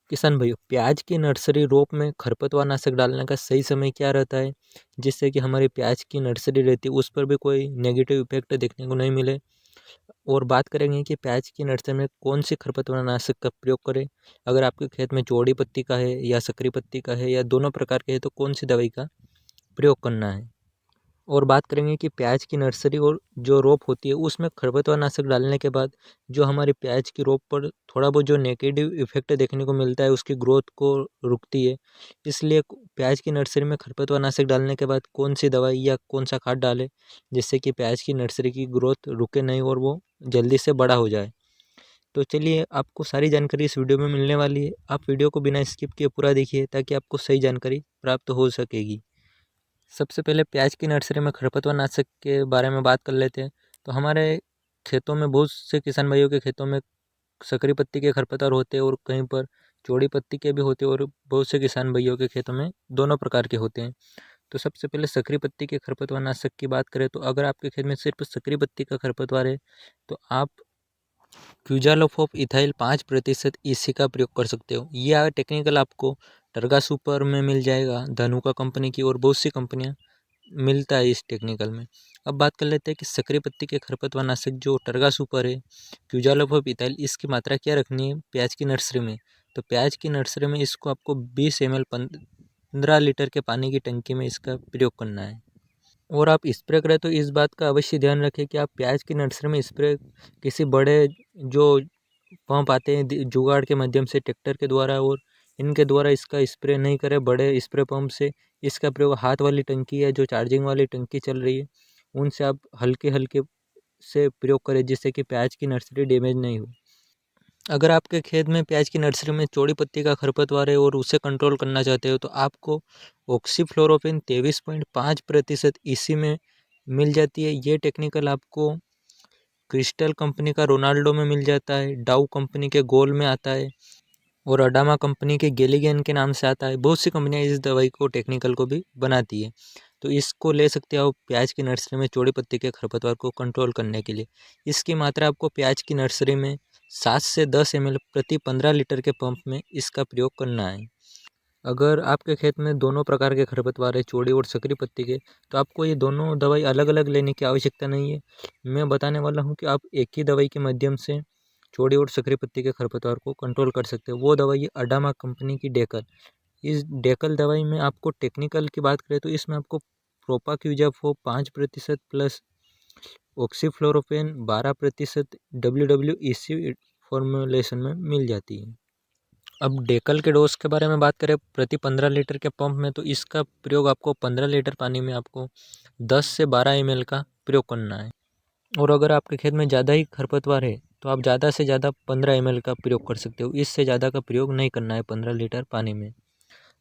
किसान भाइयों, प्याज की नर्सरी रोप में खरपतवार नाशक डालने का सही समय क्या रहता है, जिससे कि हमारी प्याज की नर्सरी रहती है उस पर भी कोई नेगेटिव इफेक्ट देखने को नहीं मिले। और बात करेंगे कि प्याज की नर्सरी में कौन सी खरपतवार नाशक का प्रयोग करें। अगर आपके खेत में चौड़ी पत्ती का है या सकरी पत्ती का है या दोनों प्रकार के है तो कौन सी दवाई का प्रयोग करना है। और बात करेंगे कि प्याज की नर्सरी और जो रोप होती है उसमें खरपतवार नाशक डालने के बाद जो हमारी प्याज की रोप पर थोड़ा बहुत जो नेगेटिव इफेक्ट देखने को मिलता है, उसकी ग्रोथ को रुकती है। इसलिए प्याज की नर्सरी में खरपतवार नाशक डालने के बाद कौन सी दवाई या कौन सा खाद डालें, जिससे कि प्याज की नर्सरी की ग्रोथ रुके नहीं और वो जल्दी से बड़ा हो जाए। तो चलिए, आपको सारी जानकारी इस वीडियो में मिलने वाली है। आप वीडियो को बिना स्किप किए पूरा देखिए ताकि आपको सही जानकारी प्राप्त हो सकेगी। सबसे पहले प्याज की नर्सरी में खरपतवार नाशक के बारे में बात कर लेते हैं। तो हमारे खेतों में बहुत से किसान भाइयों के खेतों में सकरी पत्ती के खरपतवार होते हैं और कहीं पर चौड़ी पत्ती के भी होते हैं और बहुत से किसान भाइयों के खेतों में दोनों प्रकार के होते हैं। तो सबसे पहले सकरी पत्ती के खरपतवार नाशक की बात करें तो अगर आपके खेत में सिर्फ सकरी पत्ती का खरपतवार है तो आप क्यूजालोफॉप इथाइल 5% ईसी का प्रयोग कर सकते हो। यह टेक्निकल आपको टर्गा सुपर में मिल जाएगा, धनुका कंपनी की, और बहुत सी कंपनियां मिलता है इस टेक्निकल में। अब बात कर लेते हैं कि सकरी पत्ती के खरपतवार नाशक जो टर्गा सुपर है, क्यूजालोफॉप इथाइल, इसकी मात्रा क्या रखनी है प्याज की नर्सरी में। तो प्याज की नर्सरी में इसको आपको 20 ml 15 लीटर के पानी की टंकी में इसका प्रयोग करना है। और आप स्प्रे करें तो इस बात का अवश्य ध्यान रखें कि आप प्याज की नर्सरी में स्प्रे किसी बड़े जो पंप आते हैं जुगाड़ के माध्यम से ट्रैक्टर के द्वारा, और इनके द्वारा इसका स्प्रे नहीं करें। बड़े स्प्रे पंप से इसका प्रयोग हाथ वाली टंकी है जो चार्जिंग वाली टंकी चल रही है उनसे आप हल्के हल्के से प्रयोग करें, जिससे कि प्याज की नर्सरी डैमेज नहीं हो। अगर आपके खेत में प्याज की नर्सरी में चौड़ी पत्ती का खरपतवार है और उसे कंट्रोल करना चाहते हो तो आपको ऑक्सीफ्लोरोपिन 23.5% ईसी में मिल जाती है। ये टेक्निकल आपको क्रिस्टल कंपनी का रोनाल्डो में मिल जाता है, डाउ कंपनी के गोल में आता है और अडामा कंपनी के गेलीगेन के नाम से आता है। बहुत सी कंपनियां इस दवाई को टेक्निकल को भी बनाती है। तो इसको ले सकते हो प्याज की नर्सरी में चौड़ी पत्ती के खरपतवार को कंट्रोल करने के लिए। इसकी मात्रा आपको प्याज की नर्सरी में 7 से 10 ml प्रति 15 लीटर के पंप में इसका प्रयोग करना है। अगर आपके खेत में दोनों प्रकार के खरपतवार है, चौड़ी और सकरी पत्ती के, तो आपको ये दोनों दवाई अलग अलग लेने की आवश्यकता नहीं है। मैं बताने वाला हूँ कि आप एक ही दवाई के माध्यम से चौड़ी और सकरी पत्ती के खरपतवार को कंट्रोल कर सकते हो। वो दवाई है अडामा कंपनी की डेकल। इस डेकल दवाई में आपको टेक्निकल की बात करें तो इसमें आपको प्रोपाक्यूजाफो 5% प्लस ऑक्सीफ्लोरोपेन 12% WWEC फॉर्मुलेशन में मिल जाती है। अब डेकल के डोज के बारे में बात करें प्रति 15 लीटर के पंप में, तो इसका प्रयोग आपको 15 लीटर पानी में आपको 10 से 12 ml का प्रयोग करना है। और अगर आपके खेत में ज़्यादा ही खरपतवार है तो आप ज़्यादा से ज़्यादा 15 ml का प्रयोग कर सकते हो। इससे ज़्यादा का प्रयोग नहीं करना है 15 लीटर पानी में।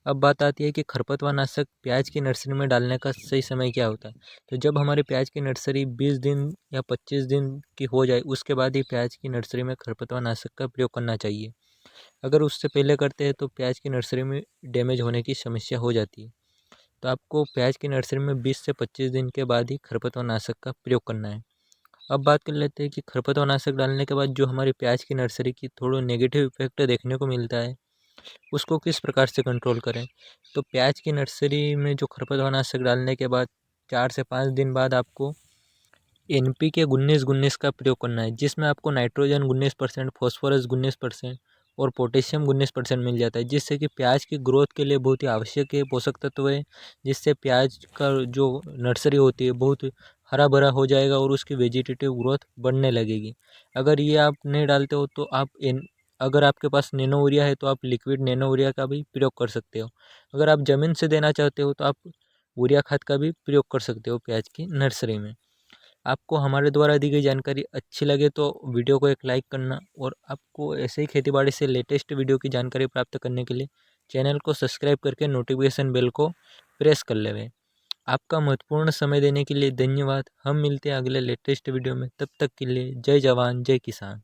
अब बात आती है कि खरपतवार नाशक प्याज की नर्सरी में डालने का सही समय क्या होता है। तो जब हमारी प्याज की नर्सरी 20 दिन या 25 दिन की हो जाए उसके बाद ही प्याज की नर्सरी में खरपतवार नाशक का प्रयोग करना चाहिए। अगर उससे पहले करते हैं तो प्याज की नर्सरी में डैमेज होने की समस्या हो जाती है। तो आपको प्याज की नर्सरी में 20 से 25 दिन के बाद ही खरपतवार नाशक का प्रयोग करना है। अब बात कर लेते हैं कि खरपतवार नाशक डालने के बाद जो हमारी प्याज की नर्सरी की थोड़ा नेगेटिव इफेक्ट देखने को मिलता है उसको किस प्रकार से कंट्रोल करें। तो प्याज की नर्सरी में जो खरपतवार नाशक डालने के बाद 4 से 5 दिन बाद आपको NPK 19-19 का प्रयोग करना है, जिसमें आपको नाइट्रोजन 19%, फॉस्फोरस 19% और पोटेशियम 19% मिल जाता है, जिससे कि प्याज की ग्रोथ के लिए बहुत ही आवश्यक है पोषक तत्व है, जिससे प्याज का जो नर्सरी होती है बहुत हरा भरा हो जाएगा और उसकी वेजिटेटिव ग्रोथ बढ़ने लगेगी। अगर ये आप नहीं डालते हो तो आप अगर आपके पास नैनो यूरिया है तो आप लिक्विड नैनो यूरिया का भी प्रयोग कर सकते हो। अगर आप ज़मीन से देना चाहते हो तो आप यूरिया खाद का भी प्रयोग कर सकते हो प्याज की नर्सरी में। आपको हमारे द्वारा दी गई जानकारी अच्छी लगे तो वीडियो को एक लाइक करना, और आपको ऐसे ही खेतीबाड़ी से लेटेस्ट वीडियो की जानकारी प्राप्त करने के लिए चैनल को सब्सक्राइब करके नोटिफिकेशन बेल को प्रेस कर लेवें। आपका महत्वपूर्ण समय देने के लिए धन्यवाद। हम मिलते हैं अगले लेटेस्ट वीडियो में, तब तक के लिए जय जवान जय किसान।